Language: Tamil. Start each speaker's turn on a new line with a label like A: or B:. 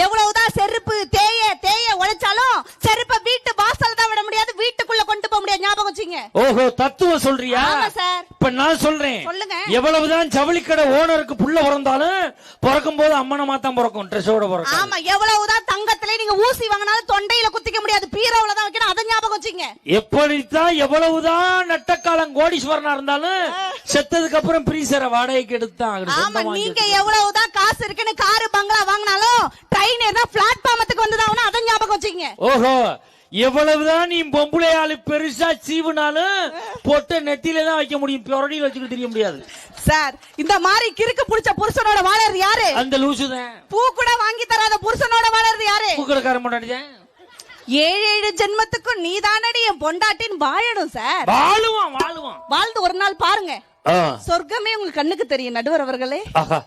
A: எவ்வளவுதான் செருப்பு தேய தேய உழைச்சாலும் செருப்பை வீட்டு வாசல்ல தான் விட முடியாது, வீட்டுக்குள்ள கொண்டு போக முடியாது. ஞாபகம் வச்சுங்க.
B: ஓஹோ, தத்துவம் சொல்றியா?
A: ஆமா சார்.
B: இப்ப நான் சொல்றேன்.
A: சொல்லுங்க.
B: எவ்வளவுதான் ஜவுளிக்கடை ஓனருக்கு புள்ள பிறந்தாலும் பிறக்கும் போது அம்மனமா தான் பிறக்கும், ட்ரெஸ்ஸோட பிறக்கும்.
A: ஆமா, எவ்வளவுதான் தங்கத்திலே நீங்க ஊசி வாங்கினாலும் தொண்டையில குத்திக்க முடியாது, பீரோல தான் வைக்கணும். அதை ஞாபகம் வச்சுங்க.
B: எப்படித்தான் எவ்வளவுதான் நட்டக்காலம் கோடீஸ்வரனா இருந்தாலும் செத்ததுக்கு அப்புறம் பிரீசரை வாடகைக்கு எடுத்தான்.
A: ஆமா, நீங்க எவ்வளவுதான் காசு இருக்குன்னு காரு பங்களா வாங்கினாலும் ட்ரெயின் தான் பிளாட்ஃபார்மத்துக்கு வந்துதான், அதை ஞாபகம் வச்சுங்க.
B: ஓஹோ, எவ்வளவுதான் நீ பொம்பளை ஆளு பெருசா சீவுனாலும் பொட்ட நெத்தியில தான் வைக்க முடியும், பொரடியில் வச்சுக்கிட்டு தெரிய முடியாது.
A: சார், இந்த மாதிரி கிறுக்கு புடிச்ச புருஷனோட வாழறது யாரு?
B: அந்த லூசுதான்.
A: பூ கூட வாங்கி தராத புருஷனோட வாழறது யாரு?
B: பூக்கடைக்காரன் பொண்டாட்டிதான்.
A: 7 ஜென்மத்துக்கும் நீதானடி என் பொண்டாட்டின்னு வாழணும் சார்.
B: வாழுவான் வாழுவான்.
A: வாழ்ந்து ஒரு நாள் பாருங்க, சொர்க்கமே உங்க கண்ணுக்கு தெரியும் நடுவர் அவர்களே.
B: ஆஹா,